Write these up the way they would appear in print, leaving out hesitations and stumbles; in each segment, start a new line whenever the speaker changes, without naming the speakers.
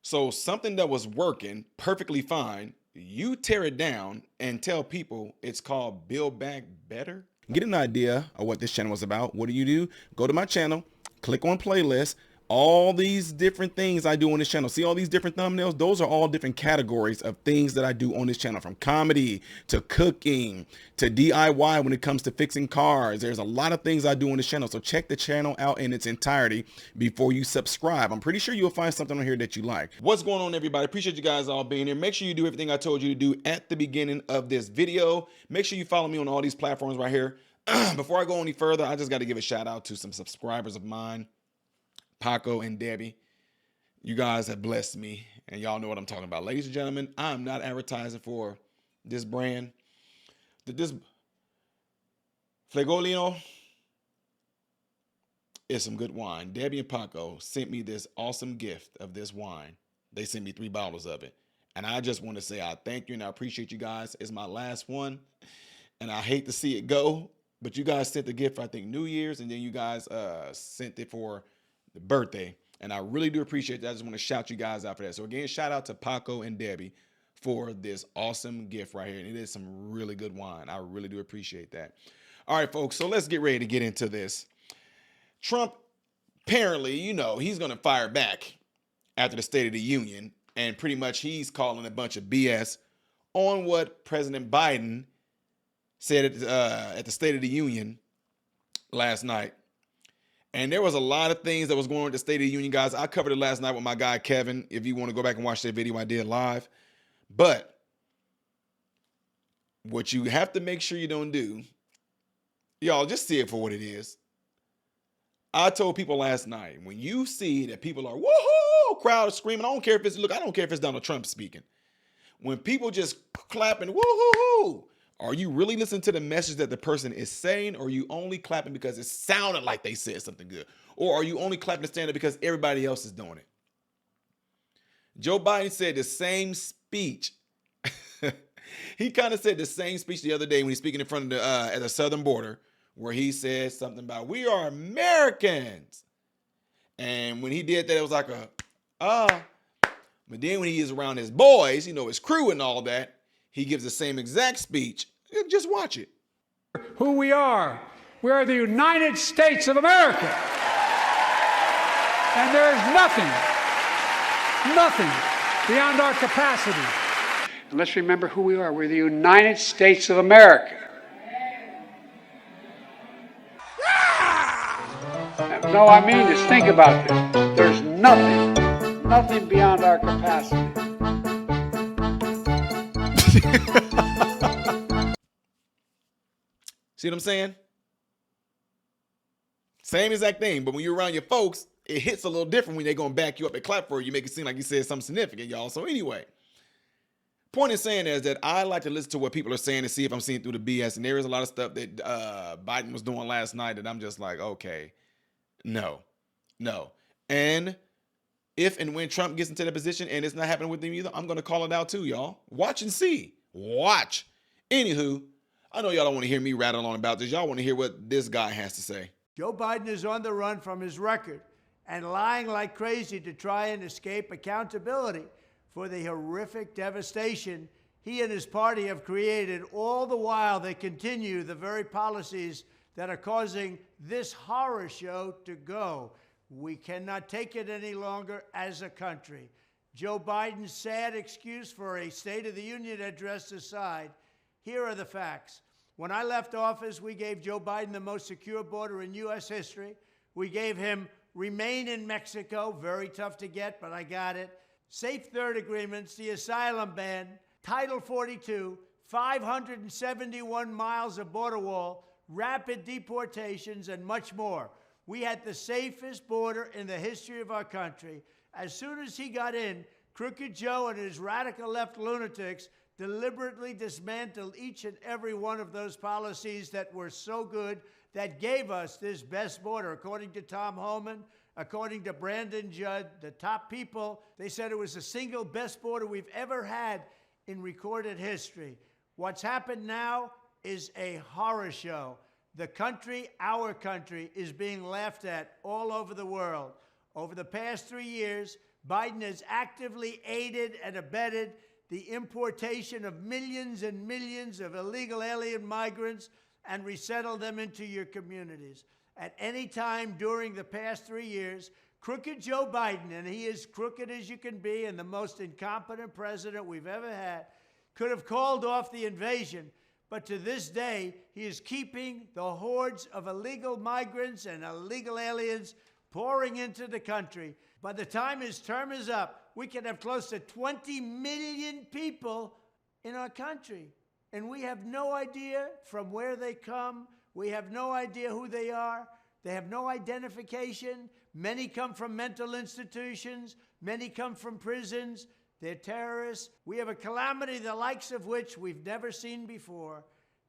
So something that was working perfectly fine, you tear it down and tell people it's called Build Back Better. Get an idea of what this channel is about. What do? Go to my channel, click on playlist. All these different things I do on this channel. See all these different thumbnails? Those are all different categories of things that I do on this channel, from comedy to cooking to DIY when it comes to fixing cars. There's a lot of things I do on this channel. So check the channel out in its entirety before you subscribe. I'm pretty sure you'll find something on here that you like. What's going on, everybody? Appreciate you guys all being here. Make sure you do everything I told you to do at the beginning of this video. Make sure you follow me on all these platforms right here. Before I go any further, I just got to give a shout out to some subscribers of mine. Paco and Debbie, you guys have blessed me, and y'all know what I'm talking about. Ladies and gentlemen, I'm not advertising for this brand. This Flegolino is some good wine. Debbie and Paco sent me this awesome gift of this wine. They sent me 3 bottles of it, and I just want to say I thank you and I appreciate you guys. It's my last one, and I hate to see it go, but you guys sent the gift for, I think, New Year's, and then you guys sent it for the birthday, and I really do appreciate that. I just want to shout you guys out for that. So again, shout out to Paco and Debbie for this awesome gift right here, and it is some really good wine. I really do appreciate that. All right, folks, so let's get ready to get into this. Trump, apparently, you know, he's going to fire back after the State of the Union, and pretty much he's calling a bunch of BS on what President Biden said at the State of the Union last night. And there was a lot of things that was going on at the State of the Union, guys. I covered it last night with my guy, Kevin, if you want to go back and watch that video I did live. But what you have to make sure you don't do, y'all, just see it for what it is. I told people last night, when you see that people are, woohoo, crowd screaming, I don't care if it's Donald Trump speaking. When people just clapping, woohoo, are you really listening to the message that the person is saying, or are you only clapping because it sounded like they said something good? Or are you only clapping to stand up because everybody else is doing it? Joe Biden said the same speech. He kind of said the same speech the other day when he's speaking in front of the at the southern border, where he said something about, we are Americans. And when he did that, it was like but then when he is around his boys, you know, his crew and all that, he gives the same exact speech. Just watch it.
Who we are. We are the United States of America. And there is nothing beyond our capacity. And let's remember who we are. We're the United States of America. No, I mean this. Think about this. There's nothing beyond our capacity.
See what I'm saying? Same exact thing, but when you're around your folks, it hits a little different when they're going to back you up and clap for you. You make it seem like you said something significant, y'all. So anyway, point in saying is that I like to listen to what people are saying to see if I'm seeing through the BS. And there is a lot of stuff that Biden was doing last night that I'm just like, okay, no. And if and when Trump gets into that position and it's not happening with him either, I'm going to call it out too, y'all. Watch and see. Watch. Anywho, I know y'all don't want to hear me rattle on about this. Y'all want to hear what this guy has to say.
Joe Biden is on the run from his record and lying like crazy to try and escape accountability for the horrific devastation he and his party have created. All the while, they continue the very policies that are causing this horror show to go. We cannot take it any longer as a country. Joe Biden's sad excuse for a State of the Union address aside, here are the facts. When I left office, we gave Joe Biden the most secure border in U.S. history. We gave him remain in Mexico, very tough to get, but I got it. Safe third agreements, the asylum ban, Title 42, 571 miles of border wall, rapid deportations, and much more. We had the safest border in the history of our country. As soon as he got in, Crooked Joe and his radical left lunatics deliberately dismantled each and every one of those policies that were so good, that gave us this best border. According to Tom Homan, according to Brandon Judd, the top people, they said it was the single best border we've ever had in recorded history. What's happened now is a horror show. The country, our country, is being laughed at all over the world. Over the past 3 years, Biden has actively aided and abetted the importation of millions and millions of illegal alien migrants and resettled them into your communities. At any time during the past 3 years, crooked Joe Biden, and he is crooked as you can be and the most incompetent president we've ever had, could have called off the invasion. But to this day, he is keeping the hordes of illegal migrants and illegal aliens pouring into the country. By the time his term is up, we can have close to 20 million people in our country. And we have no idea from where they come. We have no idea who they are. They have no identification. Many come from mental institutions. Many come from prisons. They're terrorists. We have a calamity the likes of which we've never seen before.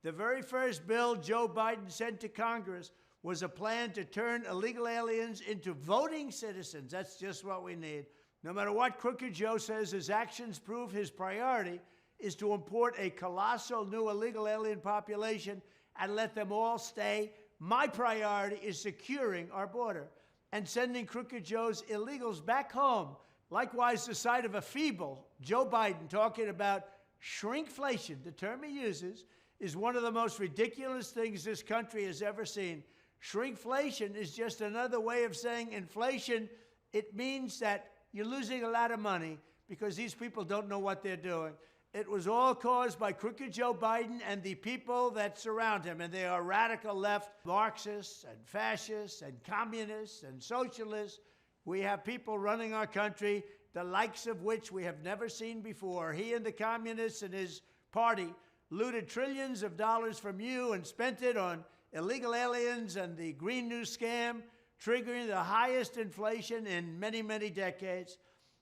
The very first bill Joe Biden sent to Congress was a plan to turn illegal aliens into voting citizens. That's just what we need. No matter what Crooked Joe says, his actions prove his priority is to import a colossal new illegal alien population and let them all stay. My priority is securing our border and sending Crooked Joe's illegals back home. Likewise, the sight of a feeble Joe Biden talking about shrinkflation, the term he uses, is one of the most ridiculous things this country has ever seen. Shrinkflation is just another way of saying inflation. It means that you're losing a lot of money because these people don't know what they're doing. It was all caused by crooked Joe Biden and the people that surround him, and they are radical left, Marxists and fascists and communists and socialists. We have people running our country, the likes of which we have never seen before. He and the communists and his party looted trillions of dollars from you and spent it on illegal aliens and the Green New Scam, triggering the highest inflation in many, many decades.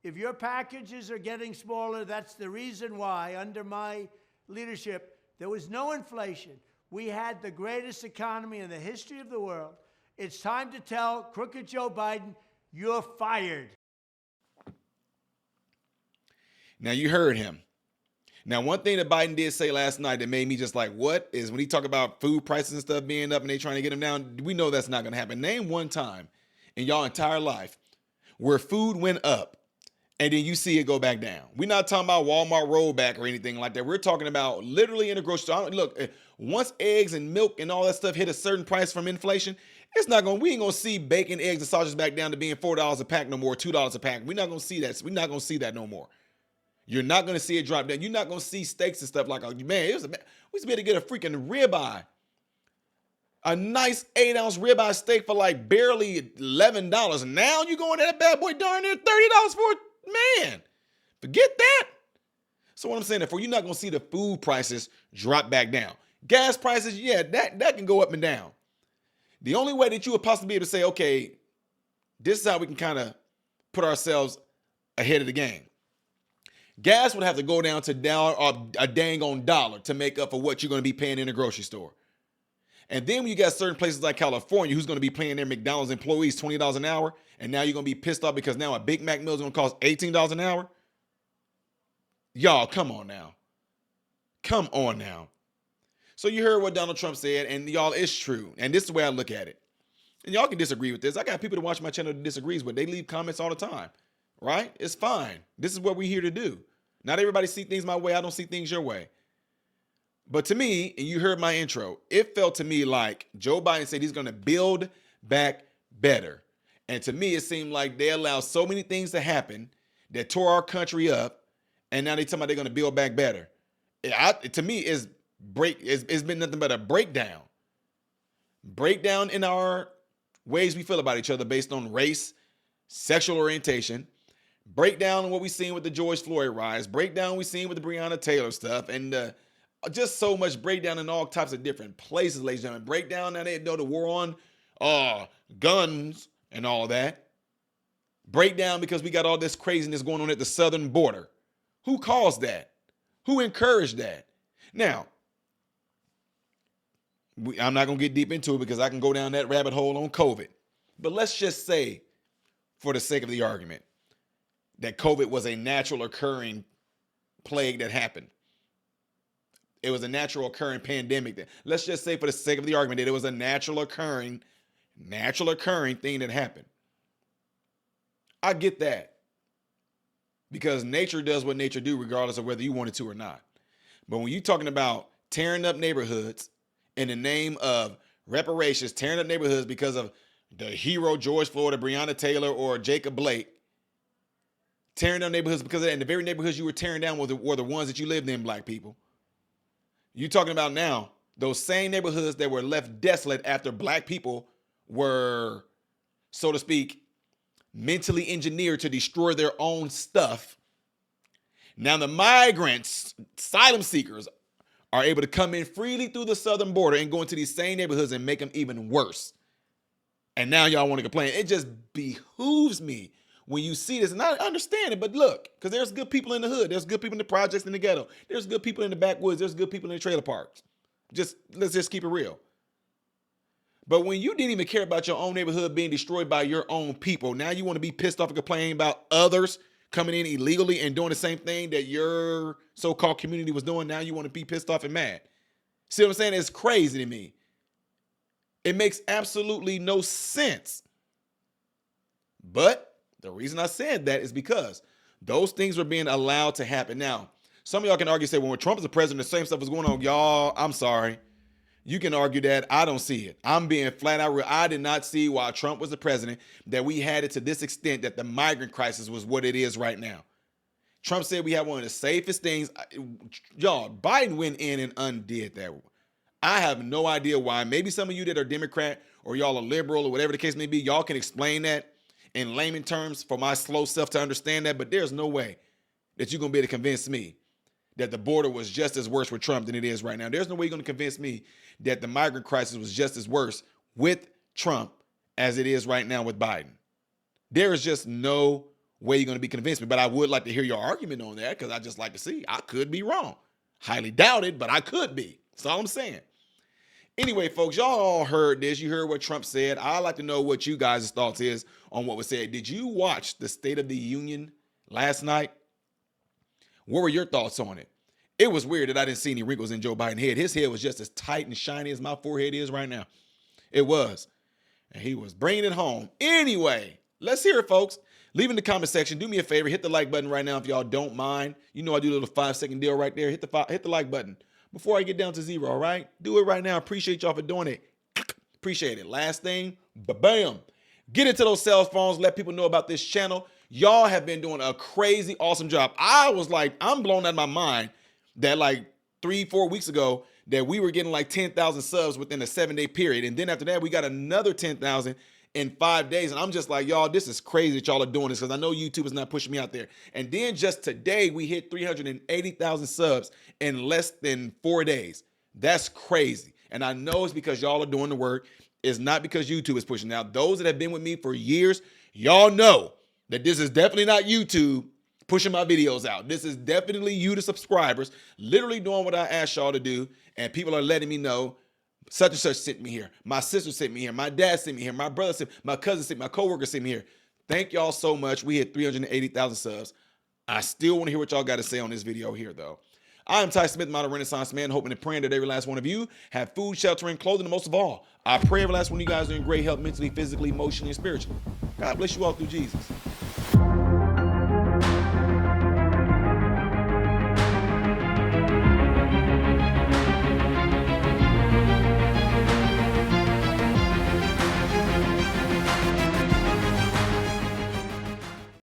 If your packages are getting smaller, that's the reason why, under my leadership, there was no inflation. We had the greatest economy in the history of the world. It's time to tell crooked Joe Biden, you're fired.
Now, you heard him. Now, one thing that Biden did say last night that made me just like, what, is when he talked about food prices and stuff being up and they trying to get them down. We know that's not going to happen. Name one time in y'all entire life where food went up and then you see it go back down. We're not talking about Walmart rollback or anything like that. We're talking about literally in the grocery store. Look, once eggs and milk and all that stuff hit a certain price from inflation, we ain't going to see bacon, eggs, and sausages back down to being $4 a pack no more, $2 a pack. We're not going to see that. We're not going to see that no more. You're not going to see it drop down. You're not going to see steaks and stuff like, man, we used to be able to get a freaking ribeye. A nice 8-ounce ribeye steak for like barely $11. Now you're going to that bad boy darn near $30 for it. Man, forget that. So what I'm saying, therefore, you're not going to see the food prices drop back down. Gas prices, yeah, that can go up and down. The only way that you would possibly be able to say, okay, this is how we can kind of put ourselves ahead of the game. Gas would have to go down to a dang on dollar to make up for what you're going to be paying in the grocery store. And then when you got certain places like California who's going to be paying their McDonald's employees $20 an hour, and now you're going to be pissed off because now a Big Mac meal is going to cost $18 an hour. Y'all, come on now. Come on now. So you heard what Donald Trump said, and y'all, it's true. And this is the way I look at it. And y'all can disagree with this. I got people to watch my channel that disagrees with. They leave comments all the time, right? It's fine. This is what we're here to do. Not everybody see things my way. I don't see things your way. But to me, and you heard my intro, it felt to me like Joe Biden said he's going to build back better. And to me, it seemed like they allowed so many things to happen that tore our country up, and now they're talking about they're going to build back better. To me, it's been nothing but a breakdown. Breakdown in our ways we feel about each other based on race, sexual orientation, breakdown in what we've seen with the George Floyd riots, breakdown we've seen with the Breonna Taylor stuff, and just so much breakdown in all types of different places, ladies and gentlemen. Breakdown, now they know the war on guns and all that. Breakdown because we got all this craziness going on at the southern border. Who caused that? Who encouraged that? Now, I'm not going to get deep into it because I can go down that rabbit hole on COVID. But let's just say, for the sake of the argument, that COVID was a natural occurring plague that happened. It was a natural occurring pandemic. Let's just say, for the sake of the argument, that it was a natural occurring thing that happened. I get that. because nature does what nature do regardless of whether you want it to or not. But when you're talking about tearing up neighborhoods in the name of reparations, tearing up neighborhoods because of the hero George Floyd or Breonna Taylor or Jacob Blake, tearing down neighborhoods because of that, and the very neighborhoods you were tearing down were the ones that you lived in, black people. You're talking about now those same neighborhoods that were left desolate after black people were, so to speak, mentally engineered to destroy their own stuff. Now the migrants, asylum seekers, are able to come in freely through the southern border and go into these same neighborhoods and make them even worse. And now y'all want to complain. It just behooves me when you see this, and I understand it, but look, because there's good people in the hood. There's good people in the projects in the ghetto. There's good people in the backwoods. There's good people in the trailer parks. Let's just keep it real. But when you didn't even care about your own neighborhood being destroyed by your own people, now you want to be pissed off and complaining about others coming in illegally and doing the same thing that your so-called community was doing. Now you want to be pissed off and mad. See what I'm saying? It's crazy to me. It makes absolutely no sense. But the reason I said that is because those things were being allowed to happen. Now, some of y'all can argue, say, well, when Trump was the president, the same stuff was going on. Y'all, I'm sorry. You can argue that. I don't see it. I'm being flat out real. I did not see while Trump was the president that we had it to this extent that the migrant crisis was what it is right now. Trump said we have one of the safest things. Y'all, Biden went in and undid that. I have no idea why. Maybe some of you that are Democrat or y'all are liberal or whatever the case may be, y'all can explain that in layman terms for my slow self to understand that. But there's no way that you're going to be able to convince me that the border was just as worse with Trump than it is right now. There's no way you're going to convince me that the migrant crisis was just as worse with Trump as it is right now with Biden. There is just no way you're going to be convinced me. But I would like to hear your argument on that, because I just like to see. I could be wrong. Highly doubt it, but I could be. That's all I'm saying. Anyway, folks, y'all all heard this. You heard what Trump said. I'd like to know what you guys' thoughts is on what was said. Did you watch the State of the Union last night? What were your thoughts on it? It was weird that I didn't see any wrinkles in Joe Biden's head. His head was just as tight and shiny as my forehead is right now. It was. And he was bringing it home. Anyway, let's hear it, folks. Leave in the comment section. Do me a favor. Hit the like button right now if y'all don't mind. You know I do a little 5-second deal right there. Hit the like button before I get down to 0, all right? Do it right now. Appreciate y'all for doing it. Appreciate it. Last thing, bam. Get into those cell phones. Let people know about this channel. Y'all have been doing a crazy, awesome job. I was like, I'm blown out of my mind that like 3-4 weeks ago that we were getting like 10,000 subs within a 7-day period. And then after that, we got another 10,000 in 5 days. And I'm just like, y'all, this is crazy that y'all are doing this, because I know YouTube is not pushing me out there. And then just today, we hit 380,000 subs in less than 4 days. That's crazy. And I know it's because y'all are doing the work. It's not because YouTube is pushing. Now, those that have been with me for years, y'all know that this is definitely not YouTube pushing my videos out. This is definitely you, the subscribers, literally doing what I asked y'all to do. And people are letting me know, such and such sent me here. My sister sent me here. My dad sent me here. My brother sent me, my cousin sent me, my coworker sent me here. Thank y'all so much. We hit 380,000 subs. I still want to hear what y'all got to say on this video here, though. I am Ty Smith, Modern Renaissance Man, hoping and praying that every last one of you have food, shelter, and clothing, and most of all, I pray every last one of you guys are in great health, mentally, physically, emotionally, and spiritually. God bless you all through Jesus.